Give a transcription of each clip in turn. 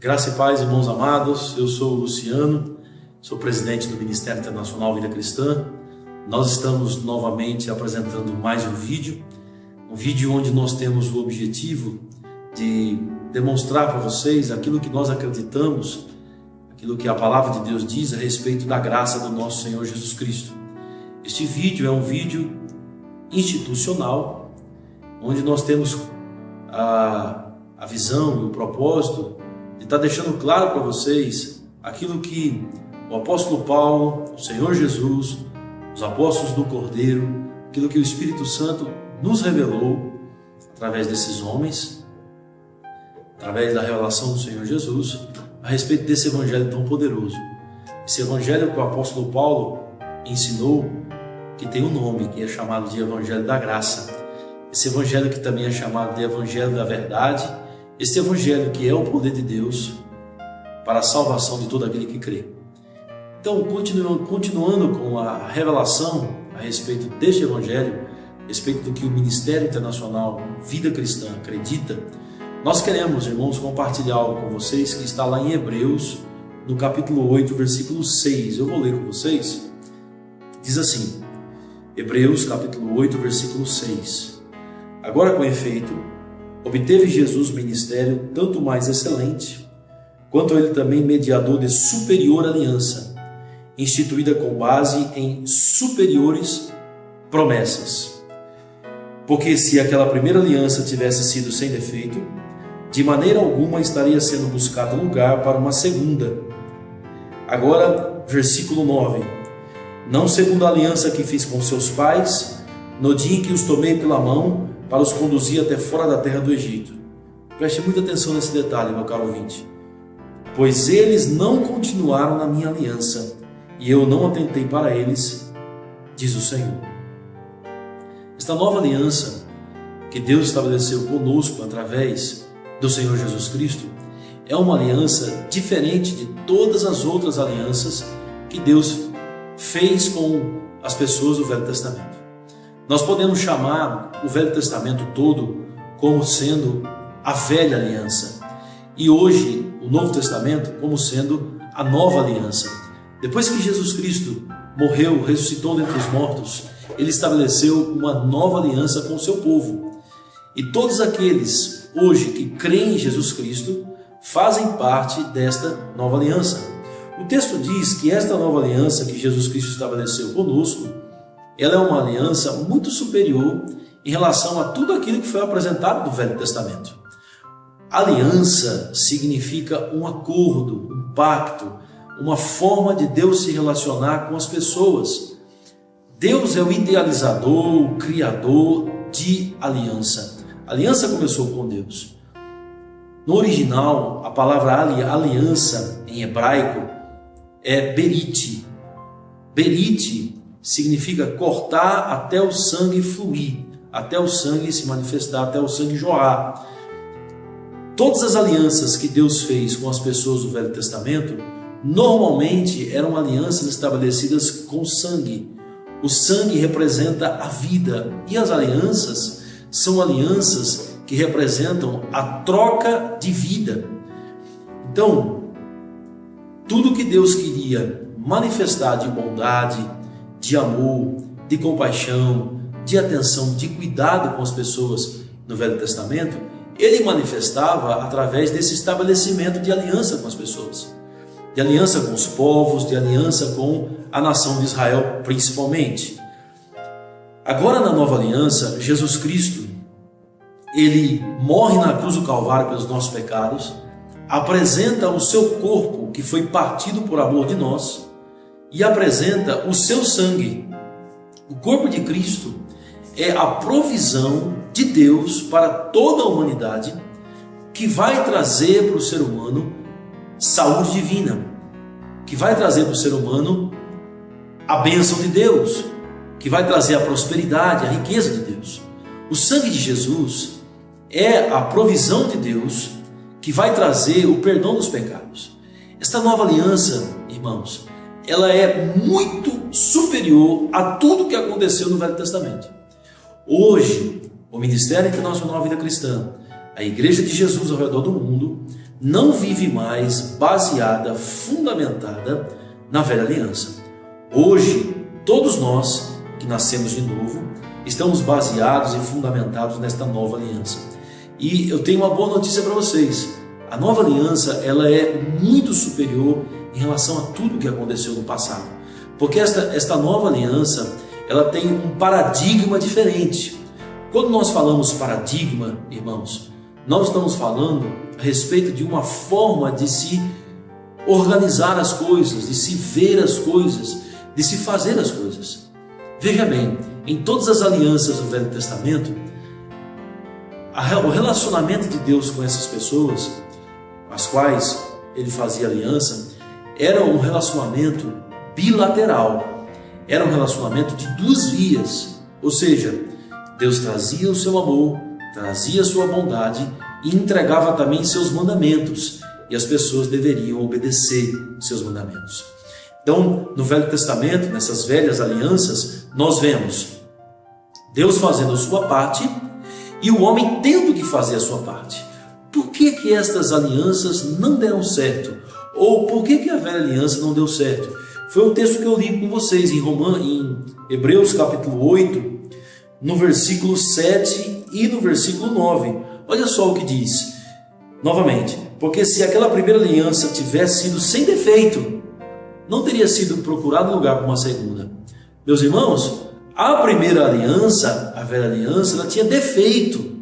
Graça e paz, irmãos amados. Eu sou o Luciano, sou presidente do Ministério Internacional Vida Cristã. Nós estamos novamente apresentando mais um vídeo onde nós temos o objetivo de demonstrar para vocês aquilo que nós acreditamos, aquilo que a palavra de Deus diz a respeito da graça do nosso Senhor Jesus Cristo. Este vídeo é um vídeo institucional, onde nós temos a visão e o propósito de estar deixando claro para vocês aquilo que o apóstolo Paulo, o Senhor Jesus, os apóstolos do Cordeiro, aquilo que o Espírito Santo nos revelou através desses homens, através da revelação do Senhor Jesus, a respeito desse evangelho tão poderoso. Esse evangelho que o apóstolo Paulo ensinou, que tem um nome, que é chamado de Evangelho da Graça. Esse evangelho que também é chamado de Evangelho da Verdade. Este evangelho que é o poder de Deus para a salvação de todo aquele que crê. Então, continuando com a revelação a respeito deste evangelho, a respeito do que o Ministério Internacional Vida Cristã acredita, nós queremos, irmãos, compartilhar algo com vocês que está lá em Hebreus, no capítulo 8, versículo 6. Eu vou ler com vocês. Diz assim, Hebreus capítulo 8, versículo 6. Agora, com efeito, obteve Jesus ministério tanto mais excelente, quanto ele também mediador de superior aliança, instituída com base em superiores promessas. Porque se aquela primeira aliança tivesse sido sem defeito, de maneira alguma estaria sendo buscado lugar para uma segunda. Agora, versículo 9. Não segundo a aliança que fiz com seus pais, no dia em que os tomei pela mão para os conduzir até fora da terra do Egito. Preste muita atenção nesse detalhe, meu caro ouvinte. Pois eles não continuaram na minha aliança, e eu não atentei para eles, diz o Senhor. Esta nova aliança que Deus estabeleceu conosco através do Senhor Jesus Cristo é uma aliança diferente de todas as outras alianças que Deus fez com as pessoas do Velho Testamento. Nós podemos chamar o Velho Testamento todo como sendo a velha aliança e hoje o Novo Testamento como sendo a nova aliança. Depois que Jesus Cristo morreu, ressuscitou dentre os mortos, ele estabeleceu uma nova aliança com o seu povo. E todos aqueles hoje que creem em Jesus Cristo fazem parte desta nova aliança. O texto diz que esta nova aliança que Jesus Cristo estabeleceu conosco, ela é uma aliança muito superior em relação a tudo aquilo que foi apresentado no Velho Testamento. Aliança significa um acordo, um pacto, uma forma de Deus se relacionar com as pessoas. Deus é o idealizador, o criador de aliança. A aliança começou com Deus. No original, a palavra aliança em hebraico é berit. Berit significa cortar até o sangue fluir, até o sangue se manifestar, até o sangue jorrar. Todas as alianças que Deus fez com as pessoas do Velho Testamento, normalmente eram alianças estabelecidas com sangue. O sangue representa a vida e as alianças são alianças que representam a troca de vida. Então, tudo que Deus queria manifestar de bondade, de amor, de compaixão, de atenção, de cuidado com as pessoas no Velho Testamento, ele manifestava através desse estabelecimento de aliança com as pessoas, de aliança com os povos, de aliança com a nação de Israel principalmente. Agora, na nova aliança, Jesus Cristo, ele morre na cruz do Calvário pelos nossos pecados, apresenta o seu corpo que foi partido por amor de nós e apresenta o seu sangue. O corpo de Cristo é a provisão de Deus para toda a humanidade, que vai trazer para o ser humano saúde divina, que vai trazer para o ser humano a bênção de Deus, que vai trazer a prosperidade, a riqueza de Deus. O sangue de Jesus é a provisão de Deus que vai trazer o perdão dos pecados. Esta nova aliança, irmãos, ela é muito superior a tudo que aconteceu no Velho Testamento. Hoje, o Ministério Internacional Vida Cristã A igreja de Jesus ao redor do mundo não vive mais baseada, fundamentada na velha aliança. Hoje, todos nós que nascemos de novo, estamos baseados e fundamentados nesta nova aliança. E eu tenho uma boa notícia para vocês. A nova aliança, ela é muito superior em relação a tudo que aconteceu no passado. Porque esta nova aliança, ela tem um paradigma diferente. Quando nós falamos paradigma, irmãos, nós estamos falando a respeito de uma forma de se organizar as coisas, de se ver as coisas, de se fazer as coisas. Veja bem, em todas as alianças do Velho Testamento, o relacionamento de Deus com essas pessoas, as quais ele fazia aliança, era um relacionamento bilateral, era um relacionamento de duas vias, ou seja, Deus trazia o seu amor, trazia a sua bondade e entregava também seus mandamentos, e as pessoas deveriam obedecer seus mandamentos. Então, no Velho Testamento, nessas velhas alianças, nós vemos Deus fazendo a sua parte e o homem tendo que fazer a sua parte. Por que estas alianças não deram certo? Ou por que a velha aliança não deu certo? Foi o texto que eu li com vocês em Hebreus capítulo 8, no versículo 7 e no versículo 9. Olha só o que diz, novamente: porque se aquela primeira aliança tivesse sido sem defeito, não teria sido procurado lugar para uma segunda. Meus irmãos, a primeira aliança, a velha aliança, ela tinha defeito.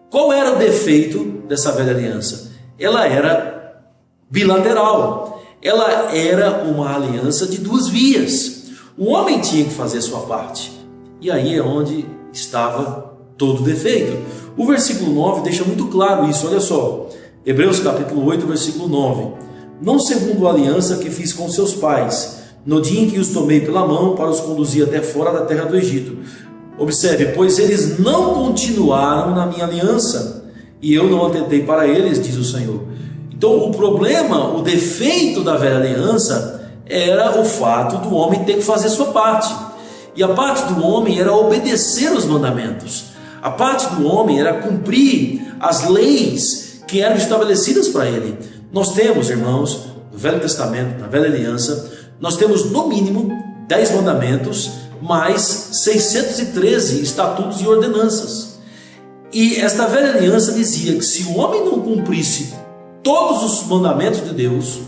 Qual era o defeito dessa velha aliança? Ela era bilateral. Ela era uma aliança de duas vias. O homem tinha que fazer a sua parte. E aí é onde estava todo o defeito. O versículo 9 deixa muito claro isso, olha só. Hebreus capítulo 8, versículo 9. Não segundo a aliança que fiz com seus pais, no dia em que os tomei pela mão para os conduzir até fora da terra do Egito. Observe, pois eles não continuaram na minha aliança, e eu não atentei para eles, diz o Senhor. Então o problema, o defeito da velha aliança era o fato do homem ter que fazer sua parte. E a parte do homem era obedecer os mandamentos. A parte do homem era cumprir as leis que eram estabelecidas para ele. Nós temos, irmãos, no Velho Testamento, na velha aliança, nós temos no mínimo 10 mandamentos, mais 613 estatutos e ordenanças. E esta velha aliança dizia que se o homem não cumprisse todos os mandamentos de Deus,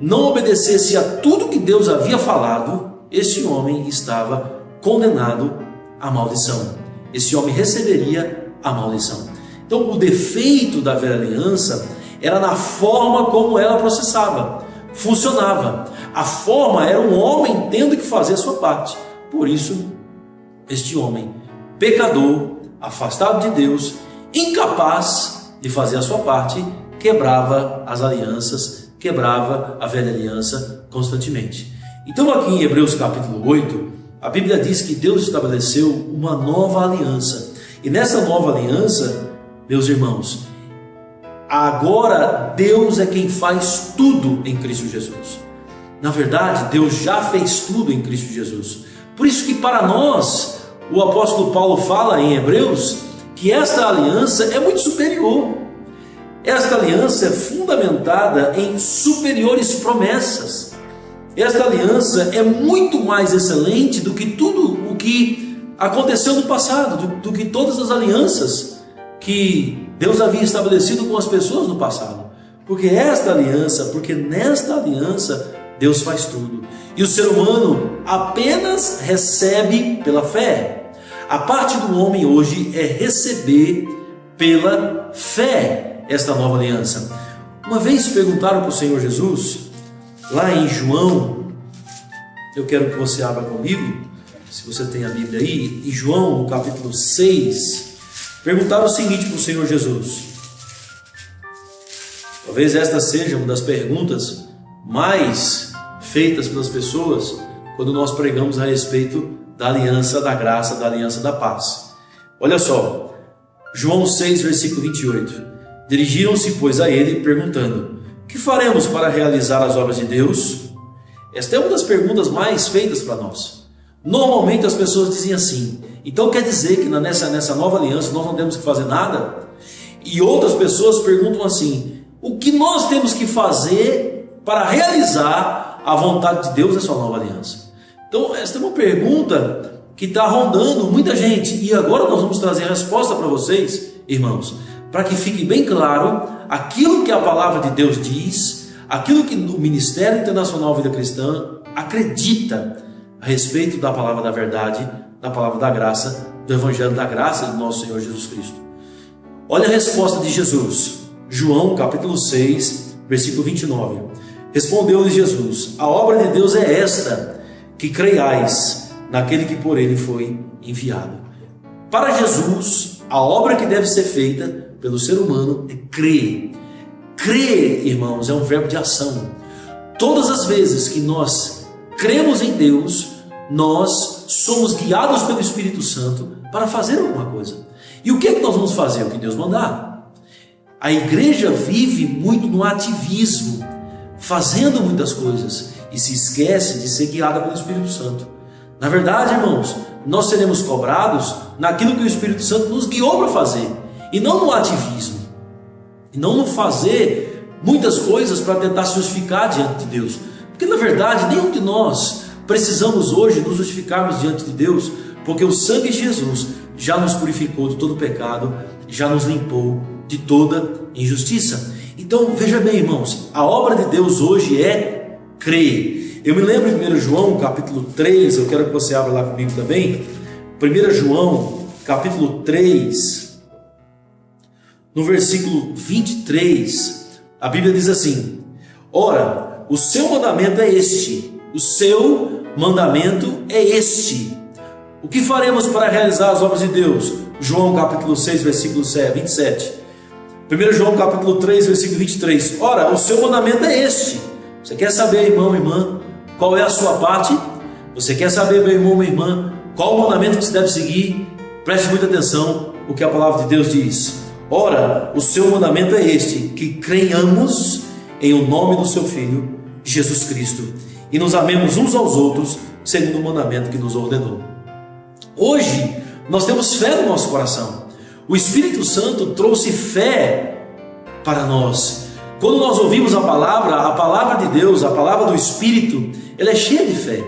não obedecesse a tudo que Deus havia falado, esse homem estava condenado à maldição. Esse homem receberia a maldição. Então o defeito da velha aliança era na forma como ela processava, funcionava. A forma era um homem tendo que fazer a sua parte. Por isso, este homem, pecador, afastado de Deus, incapaz de fazer a sua parte, quebrava as alianças, quebrava a velha aliança constantemente. Então aqui em Hebreus capítulo 8, a Bíblia diz que Deus estabeleceu uma nova aliança. E nessa nova aliança, meus irmãos, agora Deus é quem faz tudo em Cristo Jesus. Na verdade, Deus já fez tudo em Cristo Jesus. Por isso que para nós, o apóstolo Paulo fala em Hebreus, que esta aliança é muito superior. Esta aliança é fundamentada em superiores promessas. Esta aliança é muito mais excelente do que tudo o que aconteceu no passado, do que todas as alianças que Deus havia estabelecido com as pessoas no passado. Porque nesta aliança Deus faz tudo. E o ser humano apenas recebe pela fé. A parte do homem hoje é receber pela fé esta nova aliança. Uma vez perguntaram para o Senhor Jesus, lá em João, eu quero que você abra comigo, se você tem a Bíblia aí, em João, no capítulo 6, perguntaram o seguinte para o Senhor Jesus. Talvez esta seja uma das perguntas mais feitas pelas pessoas quando nós pregamos a respeito da aliança da graça, da aliança da paz. Olha só, João 6, versículo 28. Dirigiram-se, pois, a ele, perguntando: que faremos para realizar as obras de Deus? Esta é uma das perguntas mais feitas para nós. Normalmente as pessoas dizem assim: então quer dizer que nessa nova aliança nós não temos que fazer nada? E outras pessoas perguntam assim: o que nós temos que fazer para realizar a vontade de Deus nessa nova aliança? Então, essa é uma pergunta que está rondando muita gente. E agora nós vamos trazer a resposta para vocês, irmãos, para que fique bem claro aquilo que a palavra de Deus diz, aquilo que o Ministério Internacional Vida Cristã acredita a respeito da palavra da verdade, da palavra da graça, do Evangelho da graça do nosso Senhor Jesus Cristo. Olha a resposta de Jesus, João capítulo 6, versículo 29. Respondeu-lhe Jesus: a obra de Deus é esta, que creiais naquele que por ele foi enviado. Para Jesus, a obra que deve ser feita pelo ser humano é crer. Crer, irmãos, é um verbo de ação. Todas as vezes que nós cremos em Deus, nós somos guiados pelo Espírito Santo para fazer alguma coisa. E o que é que nós vamos fazer? O que Deus mandar. A igreja vive muito no ativismo, fazendo muitas coisas, e se esquece de ser guiada pelo Espírito Santo. Na verdade, irmãos, nós seremos cobrados naquilo que o Espírito Santo nos guiou para fazer, e não no ativismo, e não no fazer muitas coisas para tentar se justificar diante de Deus. Porque na verdade, nenhum de nós precisamos hoje nos justificarmos diante de Deus, porque o sangue de Jesus já nos purificou de todo pecado, já nos limpou de toda injustiça. Então veja bem, irmãos, a obra de Deus hoje é crer. Eu me lembro de 1 João capítulo 3, eu quero que você abra lá comigo também. 1 João capítulo 3, no versículo 23, a Bíblia diz assim: ora, o seu mandamento é este, o seu mandamento é este. O que faremos para realizar as obras de Deus? João capítulo 6, versículo 27. 1 João capítulo 3, versículo 23. Ora, o seu mandamento é este. Você quer saber, irmão, irmã, qual é a sua parte? Você quer saber, meu irmão, minha irmã, qual o mandamento que você deve seguir? Preste muita atenção o que a palavra de Deus diz. Ora, o seu mandamento é este, que creiamos em o nome do seu Filho, Jesus Cristo, e nos amemos uns aos outros, segundo o mandamento que nos ordenou. Hoje, nós temos fé no nosso coração. O Espírito Santo trouxe fé para nós. Quando nós ouvimos a palavra de Deus, a palavra do Espírito, ela é cheia de fé.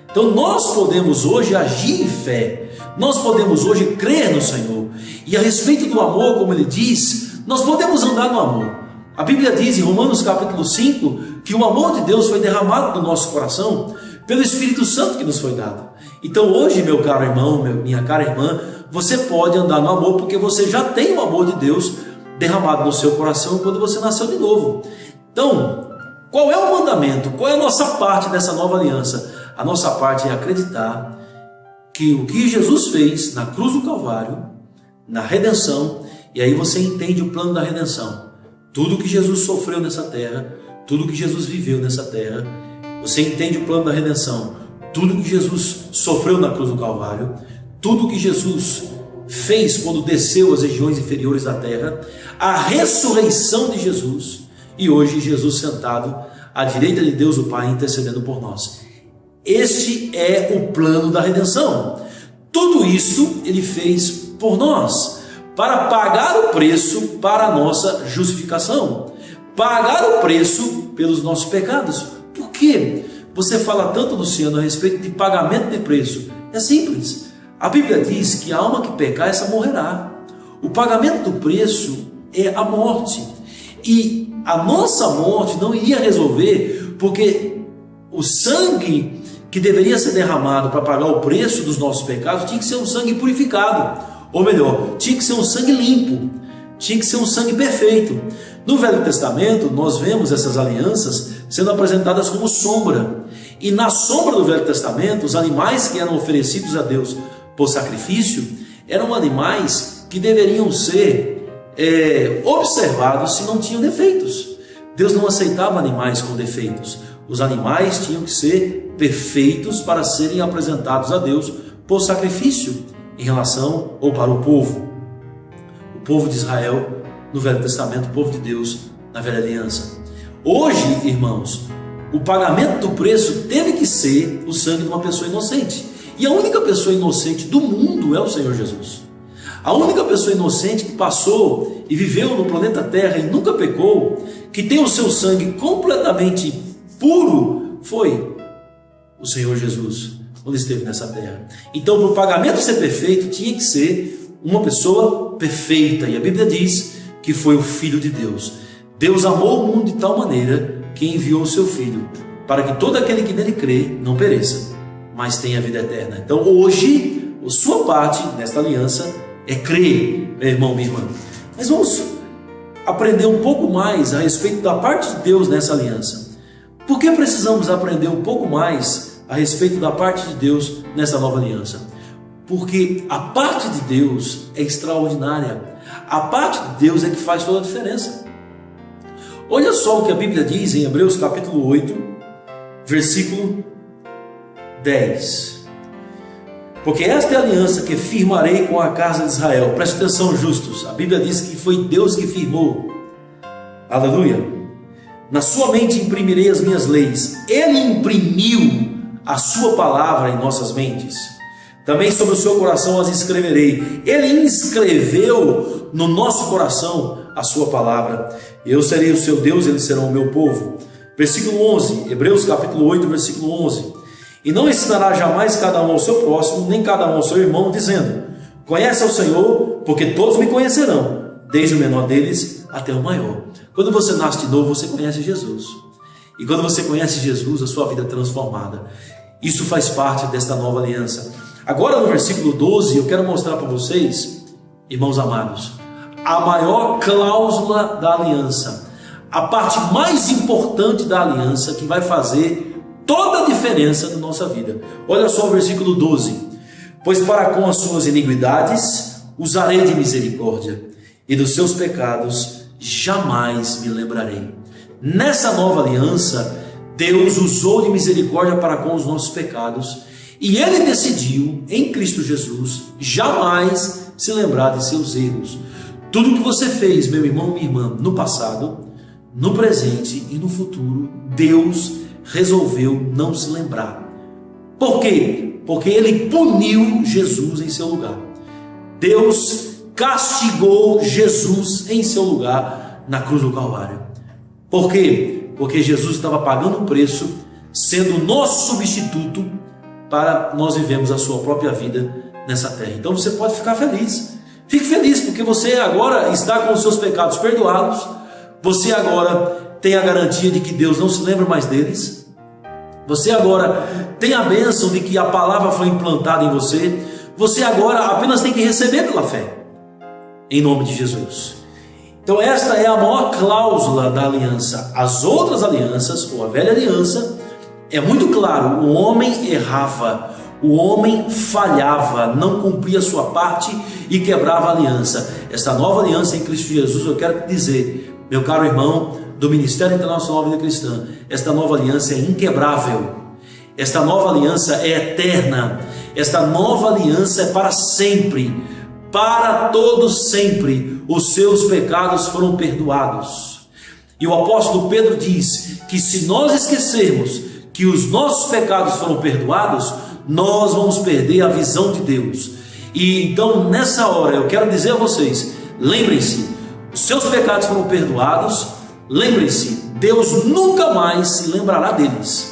Então nós podemos hoje agir em fé, nós podemos hoje crer no Senhor. E a respeito do amor, como ele diz, nós podemos andar no amor. A Bíblia diz em Romanos capítulo 5, que o amor de Deus foi derramado no nosso coração pelo Espírito Santo que nos foi dado. Então hoje, meu caro irmão, minha cara irmã, você pode andar no amor, porque você já tem o amor de Deus derramado no seu coração quando você nasceu de novo. Então, qual é o mandamento? Qual é a nossa parte dessa nova aliança? A nossa parte é acreditar que o que Jesus fez na cruz do Calvário, na redenção, e aí você entende o plano da redenção. Tudo que Jesus sofreu nessa terra, tudo que Jesus viveu nessa terra, você entende o plano da redenção. Tudo que Jesus sofreu na cruz do Calvário, tudo que Jesus fez quando desceu às regiões inferiores da terra, a ressurreição de Jesus, e hoje Jesus sentado à direita de Deus o Pai intercedendo por nós. Este é o plano da redenção. Tudo isto ele fez por nós, para pagar o preço para a nossa justificação, pagar o preço pelos nossos pecados. Por quê? Você fala tanto, Luciano, a respeito de pagamento de preço. É simples. A Bíblia diz que a alma que pecar, essa morrerá. O pagamento do preço é a morte. E a nossa morte não iria resolver, porque o sangue que deveria ser derramado para pagar o preço dos nossos pecados tinha que ser um sangue purificado. Ou melhor, tinha que ser um sangue limpo. Tinha que ser um sangue perfeito. No Velho Testamento, nós vemos essas alianças sendo apresentadas como sombra. E na sombra do Velho Testamento, os animais que eram oferecidos a Deus por sacrifício eram animais que deveriam ser observados se não tinham defeitos. Deus não aceitava animais com defeitos. Os animais tinham que ser perfeitos para serem apresentados a Deus por sacrifício em relação ou para o povo. O povo de Israel no Velho Testamento, o povo de Deus na Velha Aliança. Hoje, irmãos, o pagamento do preço teve que ser o sangue de uma pessoa inocente. E a única pessoa inocente do mundo é o Senhor Jesus. A única pessoa inocente que passou e viveu no planeta Terra e nunca pecou, que tem o seu sangue completamente puro, foi o Senhor Jesus, quando esteve nessa terra. Então, para o pagamento ser perfeito, tinha que ser uma pessoa perfeita. E a Bíblia diz que foi o Filho de Deus. Deus amou o mundo de tal maneira que enviou o seu Filho, para que todo aquele que nele crê não pereça, mas tenha vida eterna. Então, hoje, a sua parte nesta aliança é crer, meu irmão, minha irmã. Mas vamos aprender um pouco mais a respeito da parte de Deus nessa aliança. Por que precisamos aprender um pouco mais a respeito da parte de Deus nessa nova aliança? Porque a parte de Deus é extraordinária. A parte de Deus é que faz toda a diferença. Olha só o que a Bíblia diz em Hebreus capítulo 8, versículo 10. Porque esta é a aliança que firmarei com a casa de Israel. Preste atenção, justos. A Bíblia diz que foi Deus que firmou. Aleluia. Na sua mente imprimirei as minhas leis. Ele imprimiu a sua palavra em nossas mentes. Também sobre o seu coração as escreverei. Ele inscreveu no nosso coração a sua palavra. Eu serei o seu Deus, eles serão o meu povo. Versículo 11, Hebreus capítulo 8, versículo 11. E não ensinará jamais cada um ao seu próximo, nem cada um ao seu irmão, dizendo: conhece ao Senhor, porque todos me conhecerão, desde o menor deles até o maior. Quando você nasce de novo, você conhece Jesus. E quando você conhece Jesus, a sua vida é transformada. Isso faz parte desta nova aliança. Agora no versículo 12, eu quero mostrar para vocês, irmãos amados, a maior cláusula da aliança, a parte mais importante da aliança que vai fazer toda a diferença na nossa vida. Olha só o versículo 12. Pois para com as suas iniquidades usarei de misericórdia, e dos seus pecados jamais me lembrarei. Nessa nova aliança, Deus usou de misericórdia para com os nossos pecados, e Ele decidiu, em Cristo Jesus, jamais se lembrar de seus erros. Tudo que você fez, meu irmão, minha irmã, no passado, no presente e no futuro, Deus resolveu não se lembrar. Por quê? Porque Ele puniu Jesus em seu lugar. Deus castigou Jesus em seu lugar na cruz do Calvário. Por quê? Porque Jesus estava pagando um preço, sendo nosso substituto, para nós vivermos a sua própria vida nessa terra. Então você pode ficar feliz. Fique feliz, porque você agora está com os seus pecados perdoados. Você agora tem a garantia de que Deus não se lembra mais deles. Você agora tem a bênção de que a palavra foi implantada em você. Você agora apenas tem que receber pela fé, em nome de Jesus. Então esta é a maior cláusula da aliança. As outras alianças, ou a velha aliança, é muito claro: o homem errava, o homem falhava, não cumpria a sua parte e quebrava a aliança. Esta nova aliança em Cristo Jesus, eu quero te dizer, meu caro irmão do Ministério Internacional Vida Cristã, esta nova aliança é inquebrável, esta nova aliança é eterna, esta nova aliança é para sempre, para todos sempre. Os seus pecados foram perdoados. E o apóstolo Pedro diz que se nós esquecermos que os nossos pecados foram perdoados, nós vamos perder a visão de Deus. E então nessa hora eu quero dizer a vocês, lembrem-se, os seus pecados foram perdoados. Lembrem-se, Deus nunca mais se lembrará deles,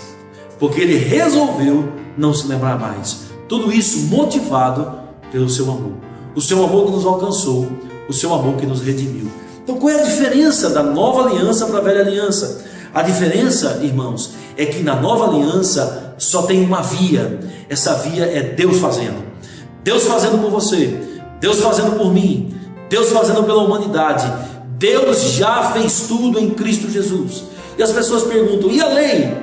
porque Ele resolveu não se lembrar mais. Tudo isso motivado pelo seu amor, o seu amor que nos alcançou, o seu amor que nos redimiu. Então qual é a diferença da nova aliança para a velha aliança? A diferença, irmãos, é que na nova aliança só tem uma via. Essa via é Deus fazendo. Deus fazendo por você, Deus fazendo por mim, Deus fazendo pela humanidade. Deus já fez tudo em Cristo Jesus. E as pessoas perguntam: e a lei?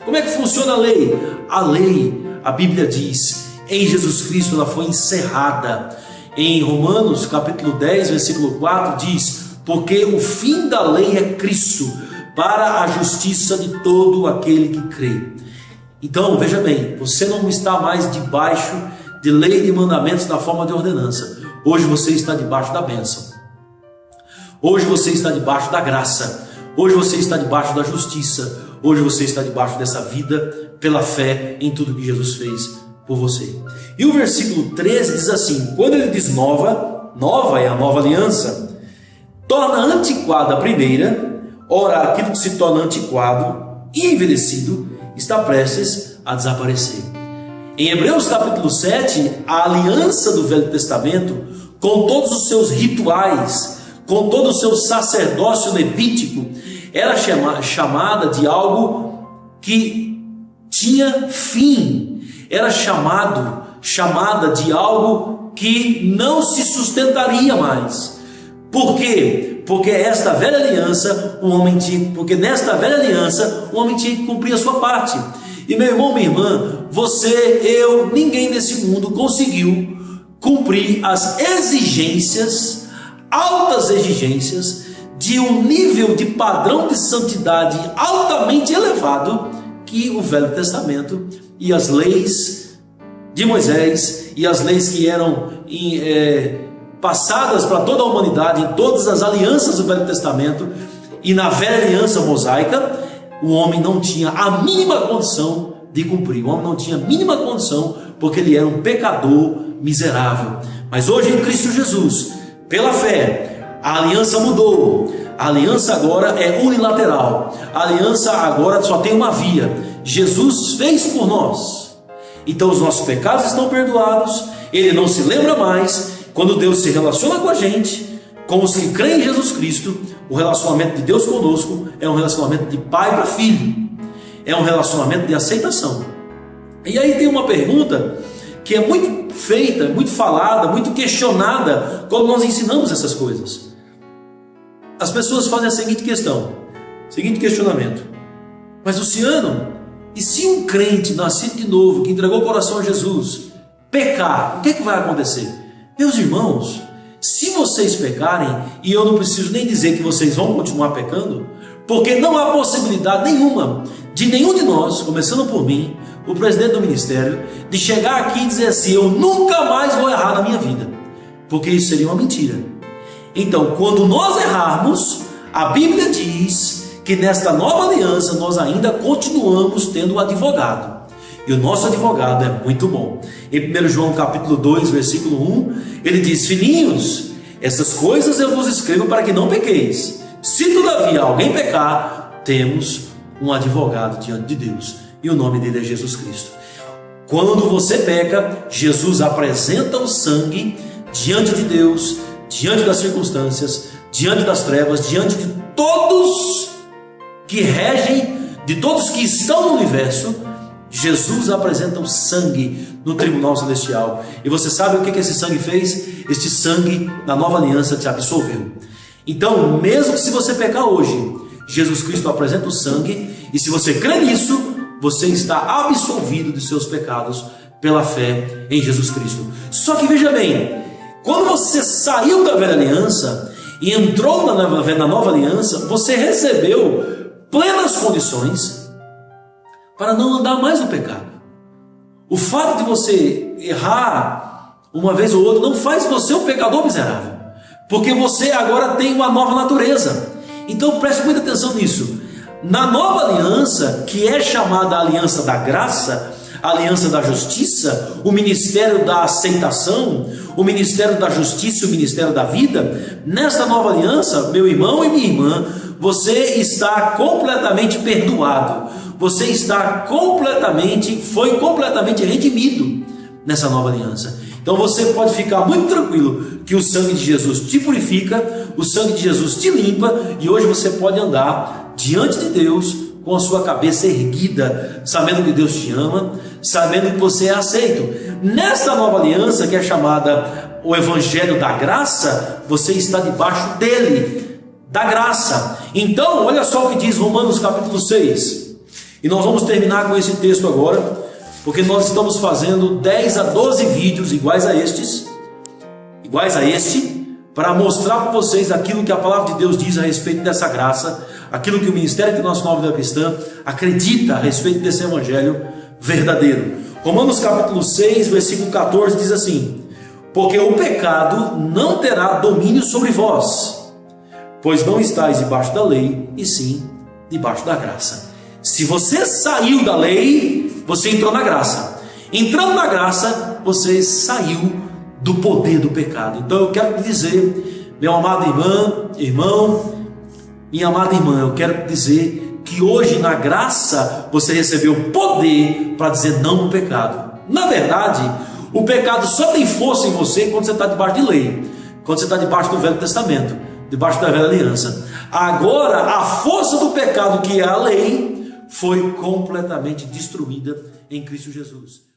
Como é que funciona a lei? A lei, a Bíblia diz, em Jesus Cristo ela foi encerrada. Em Romanos capítulo 10, versículo 4 diz: porque o fim da lei é Cristo, para a justiça de todo aquele que crê. Então, veja bem, você não está mais debaixo de lei e de mandamentos na forma de ordenança. Hoje você está debaixo da bênção. Hoje você está debaixo da graça. Hoje você está debaixo da justiça. Hoje você está debaixo dessa vida pela fé em tudo que Jesus fez por você. E o versículo 13 diz assim: quando ele diz nova, nova é a nova aliança, torna antiquada a primeira, ora aquilo que se torna antiquado e envelhecido está prestes a desaparecer. Em Hebreus capítulo 7, a aliança do Velho Testamento, com todos os seus rituais, com todo o seu sacerdócio levítico, era chamada de algo que tinha fim, era chamada de algo que não se sustentaria mais. Por quê? Porque nesta velha aliança o homem tinha que cumprir a sua parte. E meu irmão, minha irmã, você, eu, ninguém nesse mundo conseguiu cumprir as exigências, altas exigências, de um nível de padrão de santidade altamente elevado que o Velho Testamento e as leis de Moisés e as leis que eram passadas para toda a humanidade em todas as alianças do Velho Testamento e na velha aliança mosaica, o homem não tinha a mínima condição de cumprir. O homem não tinha a mínima condição, porque ele era um pecador miserável. Mas hoje em Cristo Jesus, pela fé, a aliança mudou. A aliança agora é unilateral. A aliança agora só tem uma via. Jesus fez por nós. Então os nossos pecados estão perdoados. Ele não se lembra mais. Quando Deus se relaciona com a gente, com os que creem em Jesus Cristo, o relacionamento de Deus conosco é um relacionamento de pai para filho. É um relacionamento de aceitação. E aí tem uma pergunta que é muito feita, muito falada, muito questionada quando nós ensinamos essas coisas. As pessoas fazem a seguinte questionamento: mas Luciano, e se um crente nascido de novo, que entregou o coração a Jesus, pecar, o que é que vai acontecer? Meus irmãos, se vocês pecarem, e eu não preciso nem dizer que vocês vão continuar pecando, porque não há possibilidade nenhuma de nenhum de nós, começando por mim, o presidente do ministério, de chegar aqui e dizer assim: eu nunca mais vou errar na minha vida, porque isso seria uma mentira. Então, quando nós errarmos, a Bíblia diz que nesta nova aliança nós ainda continuamos tendo um advogado. E o nosso advogado é muito bom. Em 1 João capítulo 2, versículo 1, ele diz: filhinhos, essas coisas eu vos escrevo para que não pequeis. Se todavia alguém pecar, temos um advogado diante de Deus, e o nome dele é Jesus Cristo. Quando você peca, Jesus apresenta o sangue diante de Deus, diante das circunstâncias, diante das trevas, diante de todos que regem, de todos que estão no universo. Jesus apresenta o sangue no tribunal celestial. E você sabe o que esse sangue fez? Este sangue da nova aliança te absolveu. Então, mesmo que se você pecar hoje, Jesus Cristo apresenta o sangue, e se você crê nisso, você está absolvido de seus pecados pela fé em Jesus Cristo. Só que veja bem, quando você saiu da velha aliança e entrou na nova aliança, você recebeu plenas condições para não andar mais no pecado. O fato de você errar uma vez ou outra não faz você um pecador miserável, porque você agora tem uma nova natureza. Então preste muita atenção nisso. Na nova aliança, que é chamada a aliança da graça, a aliança da justiça, o ministério da aceitação, o ministério da justiça e o ministério da vida, nesta nova aliança, meu irmão e minha irmã, você está completamente perdoado, você está foi completamente redimido nessa nova aliança. Então você pode ficar muito tranquilo que o sangue de Jesus te purifica, o sangue de Jesus te limpa, e hoje você pode andar diante de Deus com a sua cabeça erguida, sabendo que Deus te ama, sabendo que você é aceito. Nesta nova aliança, que é chamada o Evangelho da Graça, você está debaixo dele, da graça. Então, olha só o que diz Romanos capítulo 6. E nós vamos terminar com esse texto agora, porque nós estamos fazendo 10 a 12 vídeos iguais a este, para mostrar para vocês aquilo que a palavra de Deus diz a respeito dessa graça, aquilo que o Ministério Internacional Vida Cristã acredita a respeito desse Evangelho verdadeiro. Romanos capítulo 6, versículo 14 diz assim: porque o pecado não terá domínio sobre vós, pois não estáis debaixo da lei, e sim debaixo da graça. Se você saiu da lei, você entrou na graça. Entrando na graça, você saiu do poder do pecado. Então eu quero te dizer, meu amado irmão, minha amada irmã, eu quero te dizer que hoje na graça você recebeu poder para dizer não no pecado. Na verdade, o pecado só tem força em você quando você está debaixo de lei, quando você está debaixo do Velho Testamento, debaixo da velha aliança. Agora a força do pecado, que é a lei, foi completamente destruída em Cristo Jesus.